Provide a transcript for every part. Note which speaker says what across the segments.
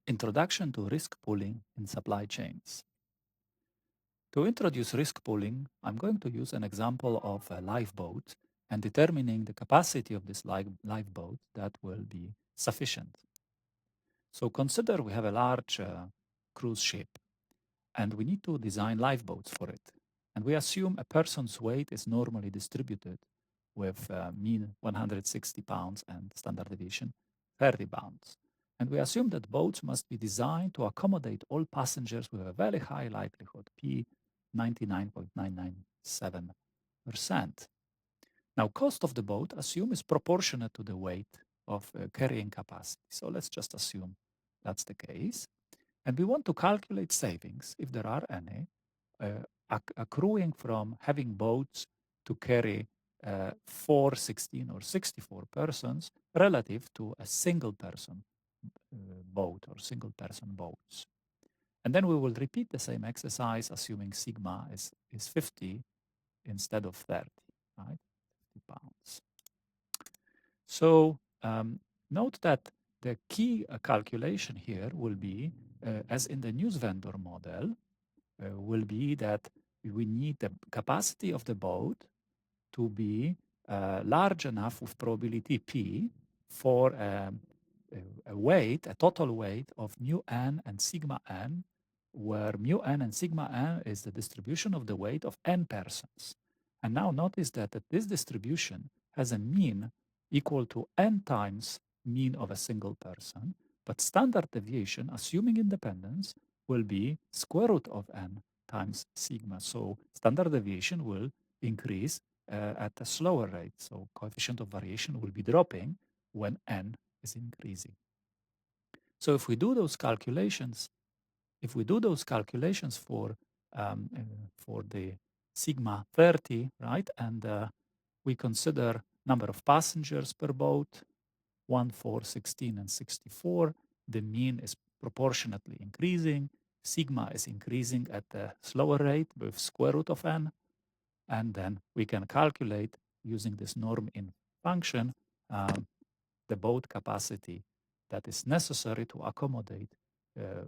Speaker 1: Introduction to risk pooling in supply chains. To introduce risk pooling, I'm going to use an example of a lifeboat and determining the capacity of this lifeboat that will be sufficient. So consider we have a large cruise ship and we need to design lifeboats for it. And we assume a person's weight is normally distributed with mean 160 pounds and standard deviation 30 pounds. And we assume that boats must be designed to accommodate all passengers with a very high likelihood, P 99.997%. Now, cost of the boat, assume, is proportionate to the weight of carrying capacity. So let's just assume that's the case. And we want to calculate savings, if there are any, accruing from having boats to carry 4, 16, or 64 persons relative to a single person boat or single person boats. And then we will repeat the same exercise, assuming sigma is 50 instead of 30, right? 50 pounds. So note that the key calculation here will be, as in the news vendor model, will be that we need the capacity of the boat to be large enough with probability P for a weight, a total weight of mu n and sigma n, where mu n and sigma n is the distribution of the weight of n persons. And now notice that this distribution has a mean equal to n times mean of a single person, but standard deviation, assuming independence, will be square root of n times sigma. So standard deviation will increase at a slower rate. So coefficient of variation will be dropping when n is increasing. So if we do those calculations, for the sigma 30, right, and we consider number of passengers per boat, 1, 4, 16, and 64, the mean is proportionately increasing. Sigma is increasing at a slower rate with square root of n. And then we can calculate using this norm in function the boat capacity that is necessary to accommodate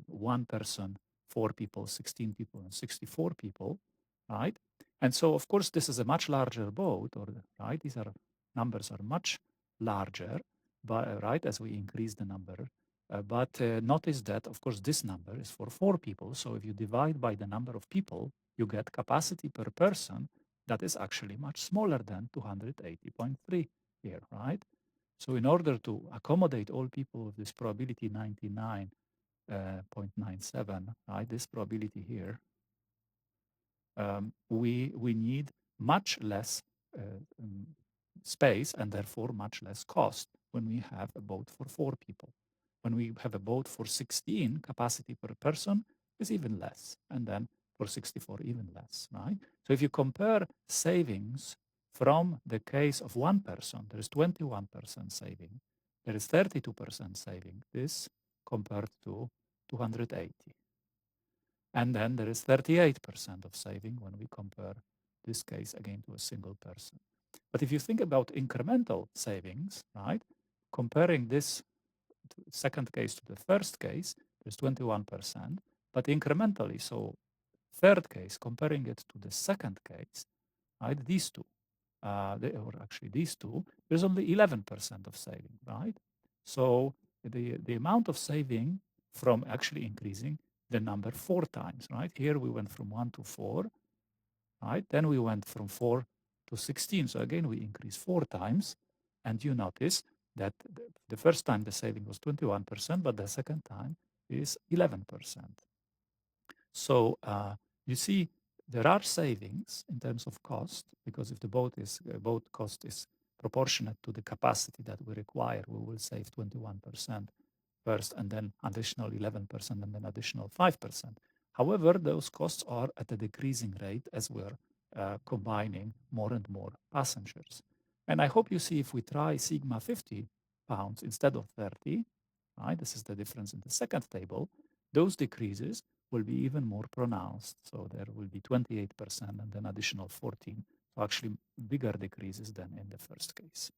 Speaker 1: one person, 4 people, 16 people, and 64 people, right? And so, of course, this is a much larger boat, or right? These are numbers are much larger, but right as we increase the number. But notice that, of course, this number is for 4 people. So if you divide by the number of people, you get capacity per person that is actually much smaller than 280.3 here, right? So in order to accommodate all people with this probability 99.97, right, this probability here, we need much less space and therefore much less cost when we have a boat for 4 people. When we have a boat for 16, capacity per person is even less, and then for 64, even less, right? So if you compare savings from the case of one person, there is 21% saving, there is 32% saving, this compared to 280. And then there is 38% of saving when we compare this case again to a single person. But if you think about incremental savings, right, comparing this second case to the first case, there's 21%, but incrementally, so third case, comparing it to the second case, right, these two, or actually these two, there's only 11% of saving, right? So the amount of saving from actually increasing the number 4 times, right? Here we went from 1 to 4, right? Then we went from 4 to 16. So again, we increased 4 times. And you notice that the first time the saving was 21%, but the second time is 11%. So you see, there are savings in terms of cost, because if the boat cost is proportionate to the capacity that we require, we will save 21% first, and then additional 11%, and then additional 5%. However, those costs are at a decreasing rate as we're combining more and more passengers. And I hope you see, if we try sigma 50 pounds instead of 30, right, this is the difference in the second table, those decreases will be even more pronounced. So there will be 28% and then additional 14. So actually bigger decreases than in the first case.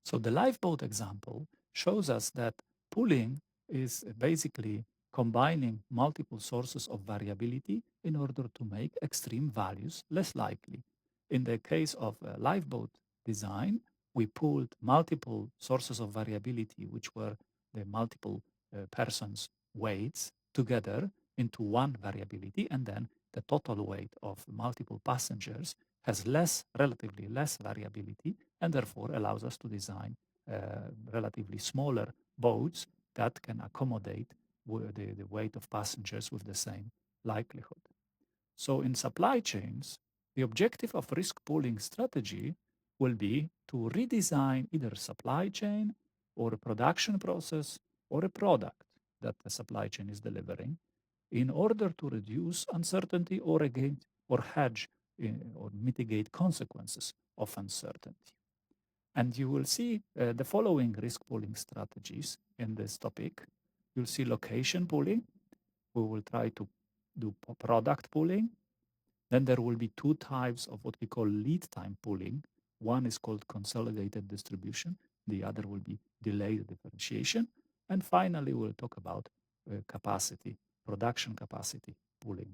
Speaker 1: So the lifeboat example shows us that pooling is basically combining multiple sources of variability in order to make extreme values less likely. In the case of a lifeboat design, we pooled multiple sources of variability, which were the multiple persons' weights together into one variability, and then the total weight of multiple passengers has relatively less variability, and therefore allows us to design relatively smaller boats that can accommodate the weight of passengers with the same likelihood. So in supply chains, the objective of risk pooling strategy will be to redesign either a supply chain or a production process or a product that the supply chain is delivering in order to reduce uncertainty or again or hedge or mitigate consequences of uncertainty. And you will see the following risk pooling strategies in this topic. You'll see location pooling. We will try to do product pooling. Then there will be two types of what we call lead time pooling. One is called consolidated distribution. The other will be delayed differentiation. And finally, we'll talk about capacity, production capacity pooling.